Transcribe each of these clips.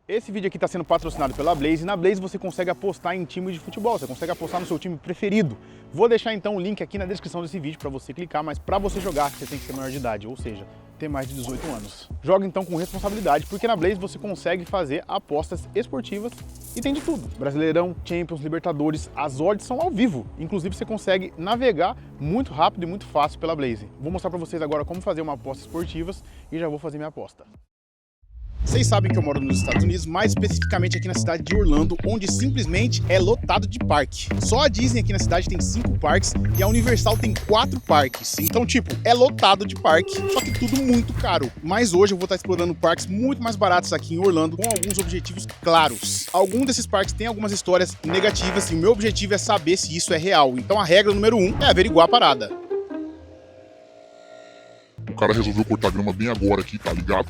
Esse vídeo aqui está sendo patrocinado pela Blaze, e na Blaze você consegue apostar em time de futebol, você consegue apostar no seu time preferido. Vou deixar então o link aqui na descrição desse vídeo para você clicar, mas para você jogar você tem que ser maior de idade, ou seja, ter mais de 18 anos. Joga então com responsabilidade, porque na Blaze você consegue fazer apostas esportivas e tem de tudo. Brasileirão, Champions, Libertadores, as odds são ao vivo. Inclusive você consegue navegar muito rápido e muito fácil pela Blaze. Vou mostrar para vocês agora como fazer uma aposta esportivas e já vou fazer minha aposta. Vocês sabem que eu moro nos Estados Unidos, mais especificamente aqui na cidade de Orlando, onde simplesmente é lotado de parque. Só a Disney aqui na cidade tem 5 parques e a Universal tem 4 parques. Então, tipo, é lotado de parque, só que tudo muito caro. Mas hoje eu vou estar explorando parques muito mais baratos aqui em Orlando, com alguns objetivos claros. Alguns desses parques têm algumas histórias negativas e o meu objetivo é saber se isso é real. Então a regra número 1 é averiguar a parada. O cara resolveu cortar grama bem agora aqui, tá ligado?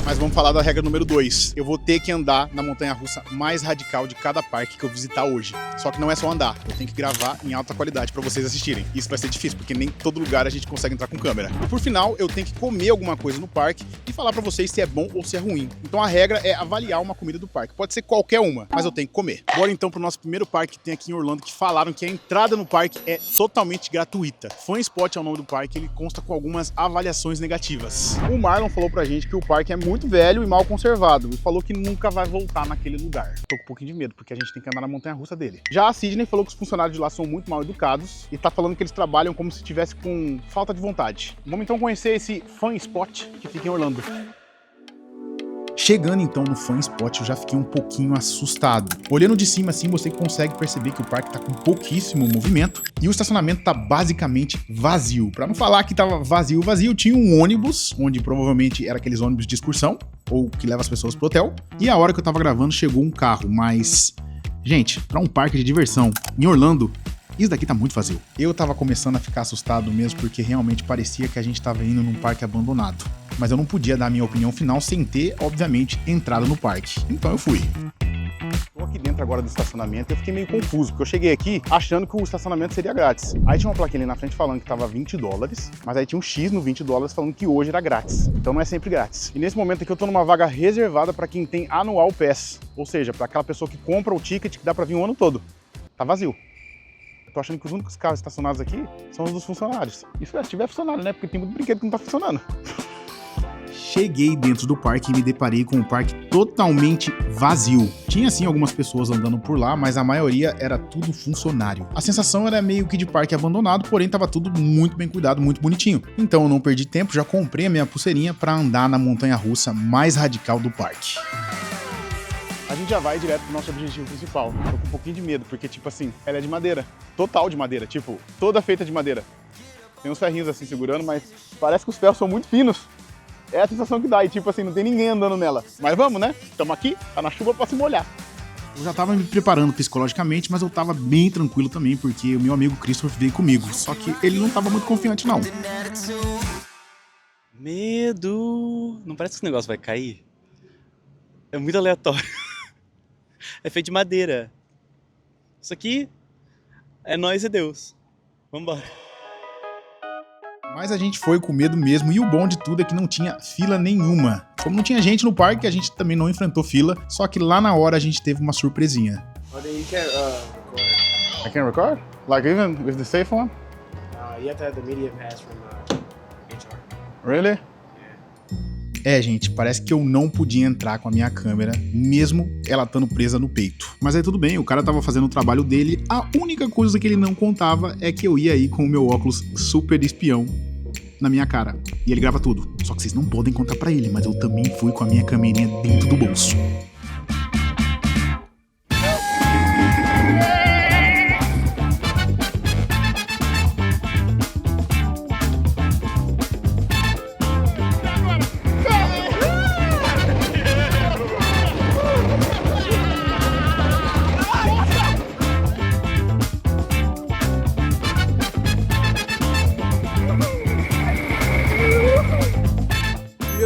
Mas vamos falar da regra número 2. Eu vou ter que andar na montanha-russa mais radical de cada parque que eu visitar hoje. Só que não é só andar, eu tenho que gravar em alta qualidade para vocês assistirem. Isso vai ser difícil, porque nem todo lugar a gente consegue entrar com câmera. E por final, eu tenho que comer alguma coisa no parque e falar para vocês se é bom ou se é ruim. Então a regra é avaliar uma comida do parque. Pode ser qualquer uma, mas eu tenho que comer. Bora então pro nosso primeiro parque que tem aqui em Orlando, que falaram que a entrada no parque é totalmente gratuita. Fun Spot é o nome do parque, ele consta com algumas avaliações negativas. O Marlon falou pra gente que o parque é muito velho e mal conservado e falou que nunca vai voltar naquele lugar. Tô com um pouquinho de medo, porque a gente tem que andar na montanha-russa dele. Já a Sidney falou que os funcionários de lá são muito mal educados e tá falando que eles trabalham como se estivesse com falta de vontade. Vamos então conhecer esse Fun Spot que fica em Orlando. Chegando então no Fun Spot, eu já fiquei um pouquinho assustado. Olhando de cima assim, você consegue perceber que o parque tá com pouquíssimo movimento e o estacionamento tá basicamente vazio. Pra não falar que tava vazio, tinha um ônibus, onde provavelmente era aqueles ônibus de excursão, ou que leva as pessoas pro hotel. E a hora que eu tava gravando, chegou um carro, mas... Gente, pra um parque de diversão em Orlando, isso daqui tá muito vazio. Eu tava começando a ficar assustado mesmo, porque realmente parecia que a gente tava indo num parque abandonado. Mas eu não podia dar a minha opinião final sem ter, obviamente, entrado no parque. Então eu fui. Tô aqui dentro agora do estacionamento e eu fiquei meio confuso, porque eu cheguei aqui achando que o estacionamento seria grátis. Aí tinha uma plaquinha ali na frente falando que tava $20, mas aí tinha um X no $20 falando que hoje era grátis. Então não é sempre grátis. E nesse momento aqui eu tô numa vaga reservada para quem tem Annual Pass, ou seja, para aquela pessoa que compra o ticket que dá para vir o ano todo. Tá vazio. Tô achando que os únicos carros estacionados aqui são os dos funcionários. Isso se tiver funcionário, né? Porque tem muito brinquedo que não tá funcionando. Cheguei dentro do parque e me deparei com o parque totalmente vazio. Tinha sim algumas pessoas andando por lá, mas a maioria era tudo funcionário. A sensação era meio que de parque abandonado, porém tava tudo muito bem cuidado, muito bonitinho. Então eu não perdi tempo, já comprei a minha pulseirinha para andar na montanha-russa mais radical do parque. A gente já vai direto pro nosso objetivo principal. Tô com um pouquinho de medo, porque tipo assim, ela é de madeira. Total de madeira, tipo, toda feita de madeira. Tem uns ferrinhos assim segurando, mas parece que os ferros são muito finos. É a sensação que dá, e tipo assim, não tem ninguém andando nela. Mas vamos, né? Estamos aqui, tá na chuva pra se molhar. Eu já tava me preparando psicologicamente, mas eu tava bem tranquilo também, porque o meu amigo Christopher veio comigo. Só que ele não tava muito confiante, não. Medo! Não parece que esse negócio vai cair? É muito aleatório. É feito de madeira. Isso aqui é nós e Deus. Vambora. Mas a gente foi com medo mesmo, e o bom de tudo é que não tinha fila nenhuma. Como não tinha gente no parque, a gente também não enfrentou fila, só que lá na hora a gente teve uma surpresinha. Oh, then you can't record. I can record? Like even with the safe one? You have to have the media pass from HR. Really? É, gente, parece que eu não podia entrar com a minha câmera, mesmo ela estando presa no peito. Mas aí tudo bem, o cara tava fazendo o trabalho dele, a única coisa que ele não contava é que eu ia aí com o meu óculos super espião na minha cara. E ele grava tudo. Só que vocês não podem contar pra ele, mas eu também fui com a minha câmerinha dentro do bolso.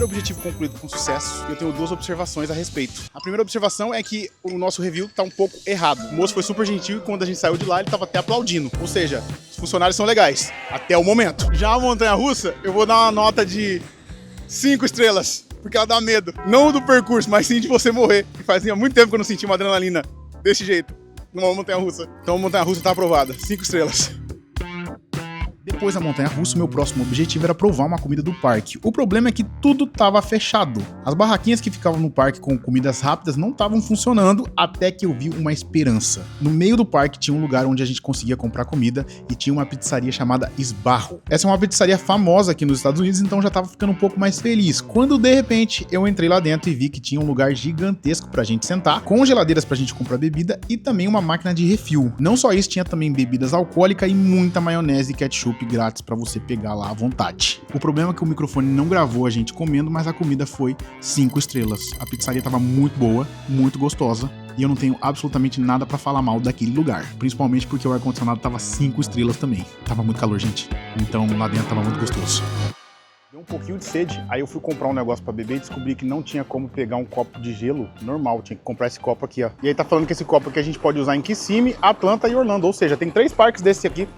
Objetivo concluído com sucesso, e eu tenho 2 observações a respeito. A primeira observação é que o nosso review tá um pouco errado. O moço foi super gentil e quando a gente saiu de lá ele tava até aplaudindo. Ou seja, os funcionários são legais, até o momento. Já a montanha-russa, eu vou dar uma nota de 5 estrelas. porque ela dá medo. Não do percurso, mas sim de você morrer. E fazia muito tempo que eu não sentia uma adrenalina desse jeito, numa montanha-russa. Então a montanha-russa tá aprovada, 5 estrelas. Depois da montanha-russa, meu próximo objetivo era provar uma comida do parque. O problema é que tudo estava fechado. As barraquinhas que ficavam no parque com comidas rápidas não estavam funcionando, até que eu vi uma esperança. No meio do parque tinha um lugar onde a gente conseguia comprar comida e tinha uma pizzaria chamada Sbarro. Essa é uma pizzaria famosa aqui nos Estados Unidos, então já estava ficando um pouco mais feliz. Quando de repente eu entrei lá dentro e vi que tinha um lugar gigantesco pra gente sentar, com geladeiras pra gente comprar bebida e também uma máquina de refil. Não só isso, tinha também bebidas alcoólicas e muita maionese e ketchup grátis pra você pegar lá à vontade. O problema é que o microfone não gravou a gente comendo, mas a comida foi 5 estrelas. A pizzaria tava muito boa, muito gostosa, e eu não tenho absolutamente nada pra falar mal daquele lugar, principalmente porque o ar-condicionado tava 5 estrelas também. Tava muito calor, gente, então lá dentro tava muito gostoso. Deu um pouquinho de sede, aí eu fui comprar um negócio pra beber e descobri que não tinha como pegar um copo de gelo normal, tinha que comprar esse copo aqui, ó. E aí tá falando que esse copo aqui a gente pode usar em Kissimmee, Atlanta e Orlando, ou seja, tem 3 parques desse aqui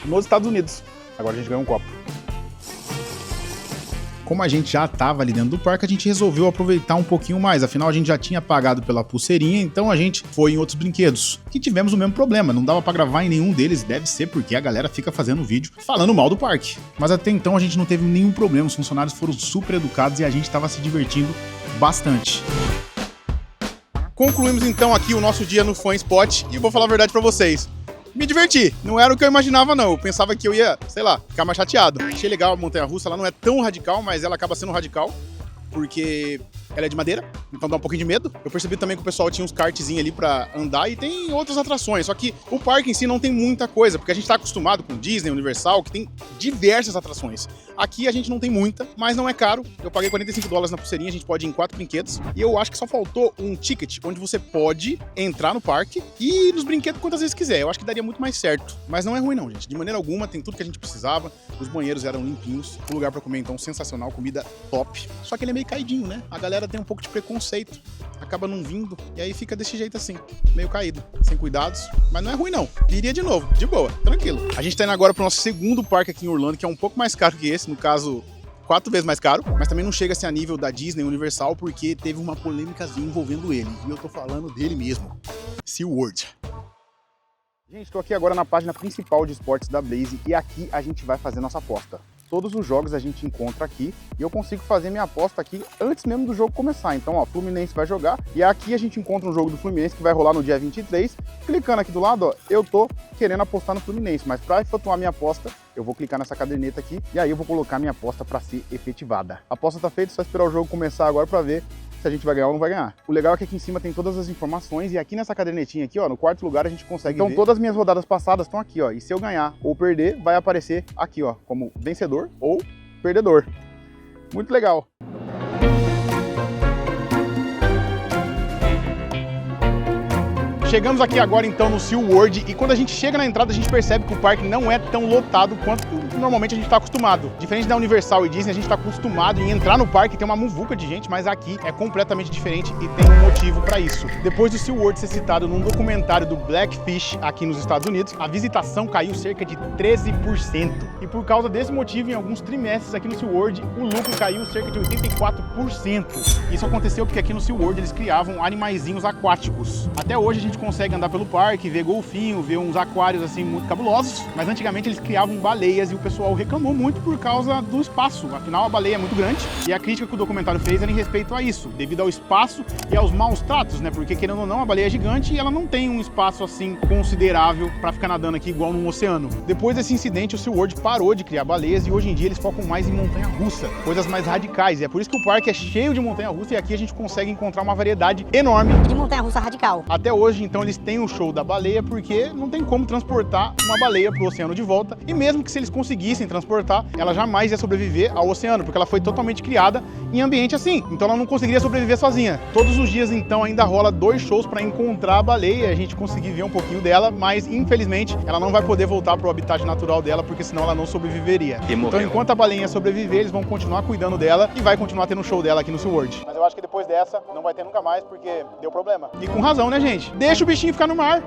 nos Estados Unidos. Agora a gente ganhou um copo. Como a gente já estava ali dentro do parque, a gente resolveu aproveitar um pouquinho mais. Afinal, a gente já tinha pagado pela pulseirinha, então a gente foi em outros brinquedos. Que tivemos o mesmo problema, não dava para gravar em nenhum deles, deve ser porque a galera fica fazendo vídeo falando mal do parque. Mas até então a gente não teve nenhum problema, os funcionários foram super educados e a gente estava se divertindo bastante. Concluímos então aqui o nosso dia no Fun Spot e eu vou falar a verdade para vocês. Me diverti. Não era o que eu imaginava, não. Eu pensava que eu ia, sei lá, ficar mais chateado. Achei legal a montanha-russa. Ela não é tão radical, mas ela acaba sendo radical, porque ela é de madeira, então dá um pouquinho de medo. Eu percebi também que o pessoal tinha uns kartzinhos ali pra andar e tem outras atrações. Só que o parque em si não tem muita coisa, porque a gente tá acostumado com Disney, Universal, que tem diversas atrações. Aqui a gente não tem muita, mas não é caro. Eu paguei $45 na pulseirinha, a gente pode ir em 4 brinquedos. E eu acho que só faltou um ticket, onde você pode entrar no parque e ir nos brinquedos quantas vezes quiser. Eu acho que daria muito mais certo. Mas não é ruim não, gente. De maneira alguma, tem tudo que a gente precisava. Os banheiros eram limpinhos. O lugar pra comer, então, sensacional. Comida top. Só que ele é meio caidinho, né? A galera tem um pouco de preconceito. Acaba não vindo. E aí fica desse jeito assim. Meio caído. Sem cuidados. Mas não é ruim não. Iria de novo. De boa. Tranquilo. A gente tá indo agora pro nosso segundo parque aqui em Orlando, que é um pouco mais caro que esse. No caso, 4 vezes mais caro, mas também não chega a ser a nível da Disney Universal, porque teve uma polêmicazinha envolvendo ele, e eu tô falando dele mesmo, SeaWorld. Gente, tô aqui agora na página principal de esportes da Blaze, e aqui a gente vai fazer nossa aposta. Todos os jogos a gente encontra aqui, e eu consigo fazer minha aposta aqui antes mesmo do jogo começar. Então, ó, Fluminense vai jogar, e aqui a gente encontra um jogo do Fluminense que vai rolar no dia 23. Clicando aqui do lado, ó, eu tô querendo apostar no Fluminense, mas para efetuar minha aposta, eu vou clicar nessa caderneta aqui, e aí eu vou colocar minha aposta para ser efetivada. A aposta tá feita, só esperar o jogo começar agora para ver se a gente vai ganhar ou não vai ganhar. O legal é que aqui em cima tem todas as informações, e aqui nessa cadernetinha aqui, ó, no quarto lugar a gente consegue ver. Todas as minhas rodadas passadas estão aqui, ó, e se eu ganhar ou perder, vai aparecer aqui, ó, como vencedor ou perdedor. Muito legal. Chegamos aqui agora então no SeaWorld, e quando a gente chega na entrada a gente percebe que o parque não é tão lotado quanto normalmente a gente está acostumado. Diferente da Universal e Disney, a gente está acostumado em entrar no parque e tem uma muvuca de gente, mas aqui é completamente diferente e tem um motivo para isso. Depois do SeaWorld ser citado num documentário do Blackfish aqui nos Estados Unidos, a visitação caiu cerca de 13%. E por causa desse motivo, em alguns trimestres aqui no SeaWorld, o lucro caiu cerca de 84%. Isso aconteceu porque aqui no SeaWorld eles criavam animaizinhos aquáticos. Até hoje a gente consegue andar pelo parque, ver golfinho, ver uns aquários assim muito cabulosos, mas antigamente eles criavam baleias e o pessoal reclamou muito por causa do espaço. Afinal, a baleia é muito grande e a crítica que o documentário fez era em respeito a isso, devido ao espaço e aos maus tratos, né? Porque querendo ou não, a baleia é gigante e ela não tem um espaço assim considerável para ficar nadando aqui igual no oceano. Depois desse incidente, o SeaWorld parou de criar baleias e hoje em dia eles focam mais em montanha-russa, coisas mais radicais. E é por isso que o parque é cheio de montanha-russa e aqui a gente consegue encontrar uma variedade enorme de montanha-russa radical. Até hoje, então, eles têm o show da baleia porque não tem como transportar uma baleia para o oceano de volta. E mesmo que se eles conseguissem transportar, ela jamais ia sobreviver ao oceano, porque ela foi totalmente criada em ambiente assim. Então ela não conseguiria sobreviver sozinha. Todos os dias, então, ainda rola 2 shows para encontrar a baleia e a gente conseguir ver um pouquinho dela, mas infelizmente ela não vai poder voltar para o habitat natural dela, porque senão ela não sobreviveria. Então, enquanto a baleinha sobreviver, eles vão continuar cuidando dela e vai continuar tendo um show dela aqui no SeaWorld. Mas eu acho que depois dessa não vai ter nunca mais, porque deu problema. E com razão, né, gente? Deixa o bichinho ficar no mar.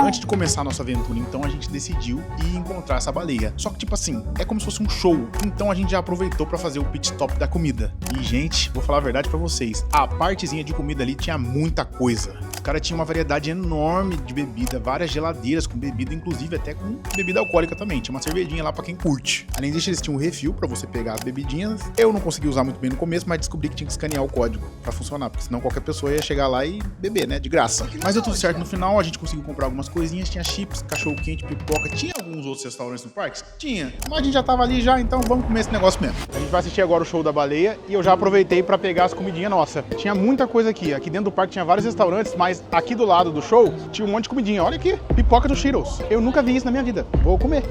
Antes de começar a nossa aventura, então, a gente decidiu ir encontrar essa baleia. Só que, tipo assim, é como se fosse um show. Então a gente já aproveitou pra fazer o pit stop da comida. E, gente, vou falar a verdade pra vocês. A partezinha de comida ali tinha muita coisa. Os caras tinham uma variedade enorme de bebida, várias geladeiras com bebida, inclusive até com bebida alcoólica também. Tinha uma cervejinha lá pra quem curte. Além disso, eles tinham um refil pra você pegar as bebidinhas. Eu não consegui usar muito bem no começo, mas descobri que tinha que escanear o código pra funcionar, porque senão qualquer pessoa ia chegar lá e beber, né, de graça. Mas deu tudo certo no final, a gente conseguiu comprar algumas coisinhas, tinha chips, cachorro quente, pipoca, tinha alguns outros restaurantes no parque? Tinha. Mas a gente já tava ali já, então vamos comer esse negócio mesmo. A gente vai assistir agora o show da baleia e eu já aproveitei pra pegar as comidinhas nossa. Tinha muita coisa aqui. Aqui dentro do parque tinha vários restaurantes, mas aqui do lado do show tinha um monte de comidinha. Olha aqui, pipoca do Cheetos. Eu nunca vi isso na minha vida. Vou comer.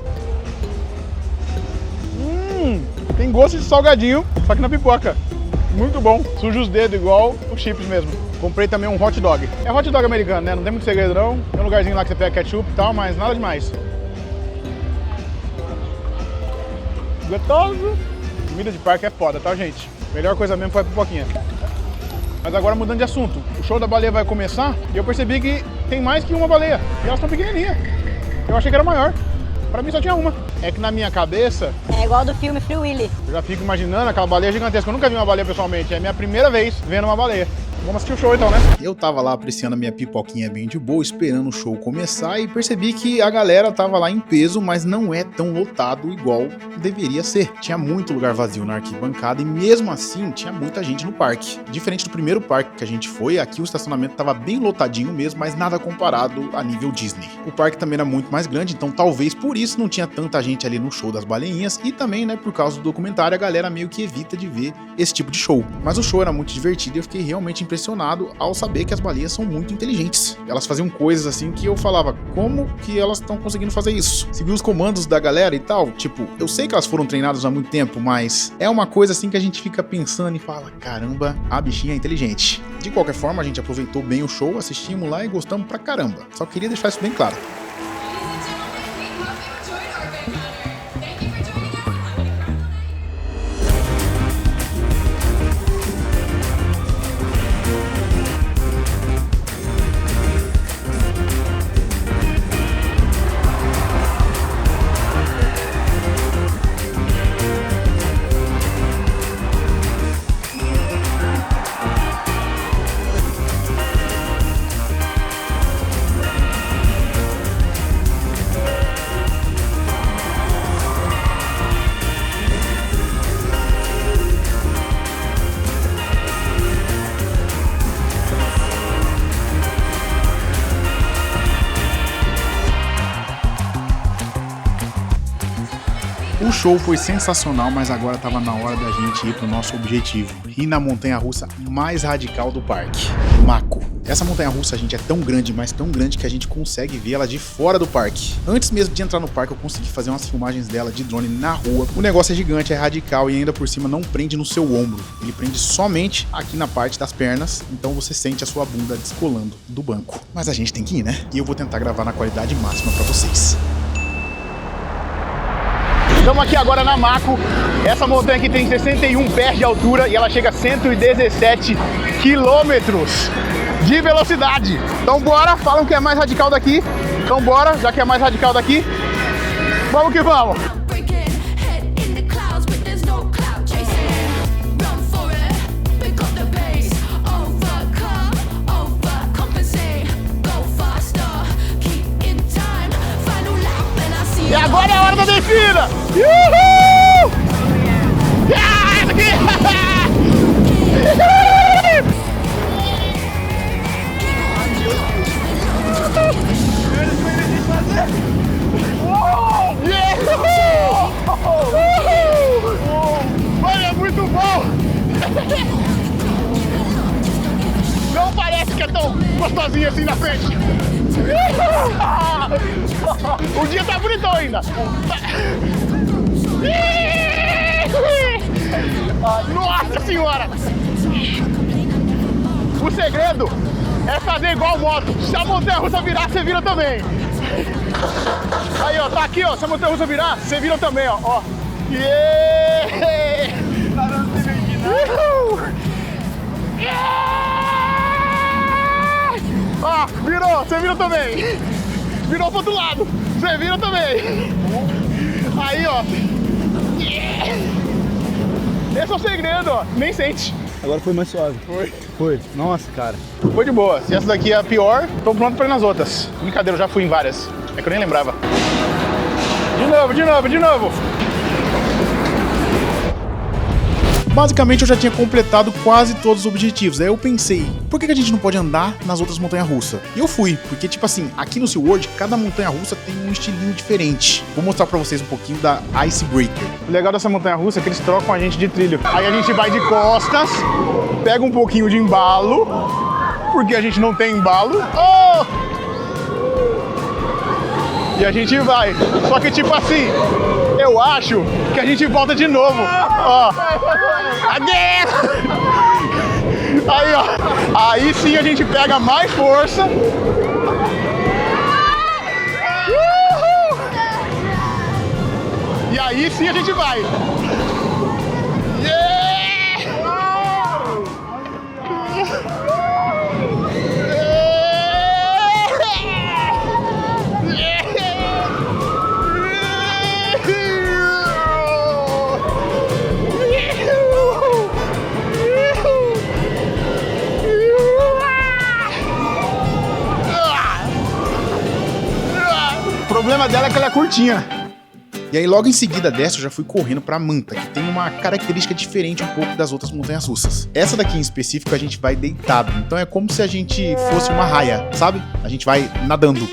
Tem gosto de salgadinho, só que na pipoca. Muito bom. Suja os dedos igual o chips mesmo. Comprei também um hot dog. É hot dog americano, né? Não tem muito segredo não. Tem um lugarzinho lá que você pega ketchup e tal, mas nada demais. Gostoso. Comida de parque é foda, tá, gente? Melhor coisa mesmo foi a pipoquinha. Mas agora mudando de assunto. O show da baleia vai começar e eu percebi que tem mais que uma baleia. E elas estão pequenininhas. Eu achei que era maior. Pra mim só tinha uma. É que na minha cabeça... É igual do filme Free Willy. Eu já fico imaginando aquela baleia gigantesca. Eu nunca vi uma baleia pessoalmente. É a minha primeira vez vendo uma baleia. Vamos assistir o show então, né? Eu tava lá apreciando a minha pipoquinha bem de boa, esperando o show começar e percebi que a galera tava lá em peso, mas não é tão lotado igual deveria ser. Tinha muito lugar vazio na arquibancada e mesmo assim tinha muita gente no parque. Diferente do primeiro parque que a gente foi, aqui o estacionamento tava bem lotadinho mesmo, mas nada comparado a nível Disney. O parque também era muito mais grande, então talvez por isso não tinha tanta gente ali no show das baleinhas e também, né, por causa do documentário, a galera meio que evita de ver esse tipo de show. Mas o show era muito divertido e eu fiquei realmente impressionado ao saber que as baleias são muito inteligentes. Elas faziam coisas assim que eu falava, como que elas estão conseguindo fazer isso? Seguir os comandos da galera e tal, tipo, eu sei que elas foram treinadas há muito tempo, mas é uma coisa assim que a gente fica pensando e fala, caramba, a bichinha é inteligente. De qualquer forma, a gente aproveitou bem o show, assistimos lá e gostamos pra caramba. Só queria deixar isso bem claro. O show foi sensacional, mas agora estava na hora da gente ir pro nosso objetivo, ir na montanha-russa mais radical do parque, Mako. Essa montanha-russa, gente, é tão grande, mas tão grande que a gente consegue ver ela de fora do parque. Antes mesmo de entrar no parque, eu consegui fazer umas filmagens dela de drone na rua. O negócio é gigante, é radical e ainda por cima não prende no seu ombro. Ele prende somente aqui na parte das pernas, então você sente a sua bunda descolando do banco. Mas a gente tem que ir, né? E eu vou tentar gravar na qualidade máxima pra vocês. Estamos aqui agora na Mako. Essa montanha aqui tem 61 pés de altura e ela chega a 117 quilômetros de velocidade. Então bora, falam que é mais radical daqui. Então bora, já que é mais radical daqui. Vamos que vamos! E agora é a hora da descida! Uhul! Ah, essa aqui! Mano, é muito bom! Não parece que é tão gostosinho assim na frente! O dia tá bonitão ainda! Nossa senhora! O segredo é fazer igual moto. Se a montanha-russa virar, você vira também. Aí, ó, tá aqui, ó. Se a montanha-russa virar, você vira também, ó. Yeah! Ó, virou, você vira também. Virou pro outro lado. Você vira também. Aí, ó. Esse é o segredo, ó. Nem sente. Agora foi mais suave. Foi. Nossa, cara. Foi de boa. Se essa daqui é a pior, tô pronto pra ir nas outras. Brincadeira, eu já fui em várias. É que eu nem lembrava. De novo. Basicamente eu já tinha completado quase todos os objetivos. Aí eu pensei, por que a gente não pode andar nas outras montanhas-russas? E eu fui, porque tipo assim, aqui no SeaWorld, cada montanha-russa tem um estilinho diferente. Vou mostrar pra vocês um pouquinho da Icebreaker. O legal dessa montanha-russa é que eles trocam a gente de trilho. Aí a gente vai de costas, pega um pouquinho de embalo, porque a gente não tem embalo. Oh! E a gente vai. Só que tipo assim, eu acho que a gente volta de novo. Ó. Again! Aí, ó. Aí sim a gente pega mais força. E aí sim a gente vai. O problema dela é que ela é curtinha. E aí logo em seguida dessa eu já fui correndo pra Manta, que tem uma característica diferente um pouco das outras montanhas russas. Essa daqui em específico a gente vai deitado, então é como se a gente fosse uma raia, sabe? A gente vai nadando.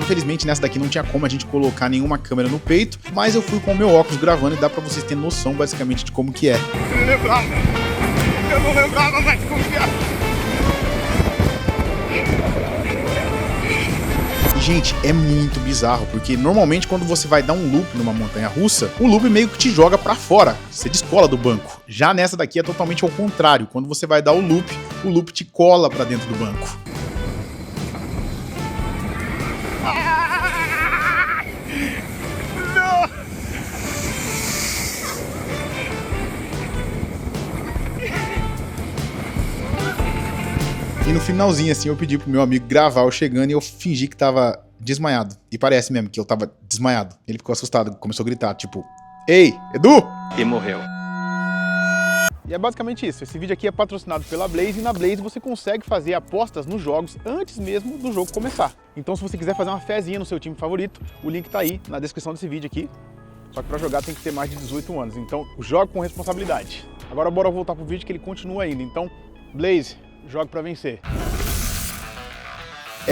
Infelizmente nessa daqui não tinha como a gente colocar nenhuma câmera no peito, mas eu fui com o meu óculos gravando e dá pra vocês terem noção basicamente de como que é. Eu não lembrava mais como que é. E, gente, é muito bizarro, porque normalmente quando você vai dar um loop numa montanha-russa, o loop meio que te joga pra fora, você descola do banco. Já nessa daqui é totalmente ao contrário, quando você vai dar o loop te cola pra dentro do banco. E no finalzinho, assim, eu pedi pro meu amigo gravar eu chegando e eu fingi que tava desmaiado. E parece mesmo que eu tava desmaiado. Ele ficou assustado, começou a gritar, tipo, ei, Edu! E morreu. E é basicamente isso. Esse vídeo aqui é patrocinado pela Blaze e na Blaze você consegue fazer apostas nos jogos antes mesmo do jogo começar. Então se você quiser fazer uma fezinha no seu time favorito, o link tá aí na descrição desse vídeo aqui. Só que pra jogar tem que ter mais de 18 anos, então joga com responsabilidade. Agora bora voltar pro vídeo que ele continua ainda. Então, Blaze, jogue pra vencer.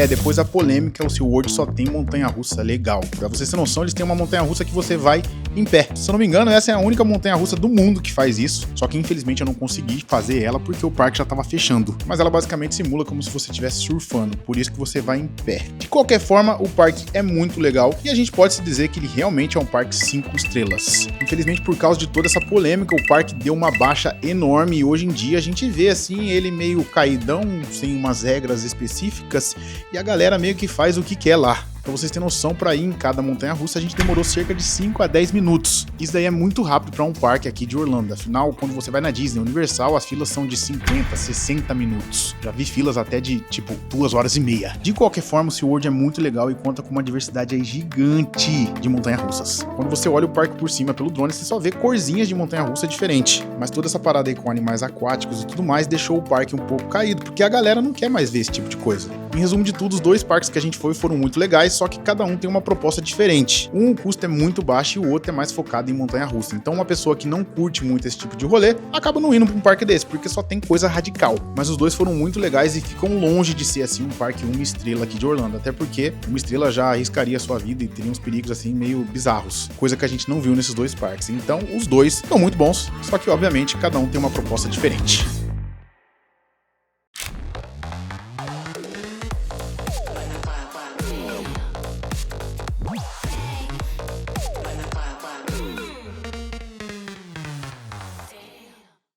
Depois da polêmica, o SeaWorld só tem montanha-russa legal. Pra vocês terem noção, eles têm uma montanha-russa que você vai em pé. Se eu não me engano, essa é a única montanha-russa do mundo que faz isso. Só que infelizmente eu não consegui fazer ela porque o parque já tava fechando. Mas ela basicamente simula como se você estivesse surfando, por isso que você vai em pé. De qualquer forma, o parque é muito legal e a gente pode se dizer que ele realmente é um parque 5 estrelas. Infelizmente, por causa de toda essa polêmica, o parque deu uma baixa enorme e hoje em dia a gente vê assim ele meio caidão, sem umas regras específicas. E a galera meio que faz o que quer lá. Pra vocês terem noção, pra ir em cada montanha-russa a gente demorou cerca de 5 a 10 minutos. Isso daí é muito rápido pra um parque aqui de Orlando. Afinal, quando você vai na Disney Universal, as filas são de 50, 60 minutos. Já vi filas até de, tipo, 2 horas e meia. De qualquer forma, o SeaWorld é muito legal e conta com uma diversidade aí gigante de montanha-russas. Quando você olha o parque por cima pelo drone, você só vê corzinhas de montanha-russa diferente. Mas toda essa parada aí com animais aquáticos e tudo mais deixou o parque um pouco caído, porque a galera não quer mais ver esse tipo de coisa. Em resumo de tudo, os 2 parques que a gente foi foram muito legais, só que cada um tem uma proposta diferente. Um, o custo é muito baixo e o outro é mais focado em montanha-russa. Então uma pessoa que não curte muito esse tipo de rolê, acaba não indo pra um parque desse, porque só tem coisa radical. Mas os 2 foram muito legais e ficam longe de ser assim um parque 1 estrela aqui de Orlando, até porque 1 estrela já arriscaria a sua vida e teria uns perigos assim meio bizarros, coisa que a gente não viu nesses 2 parques. Então os 2 são muito bons, só que obviamente cada um tem uma proposta diferente.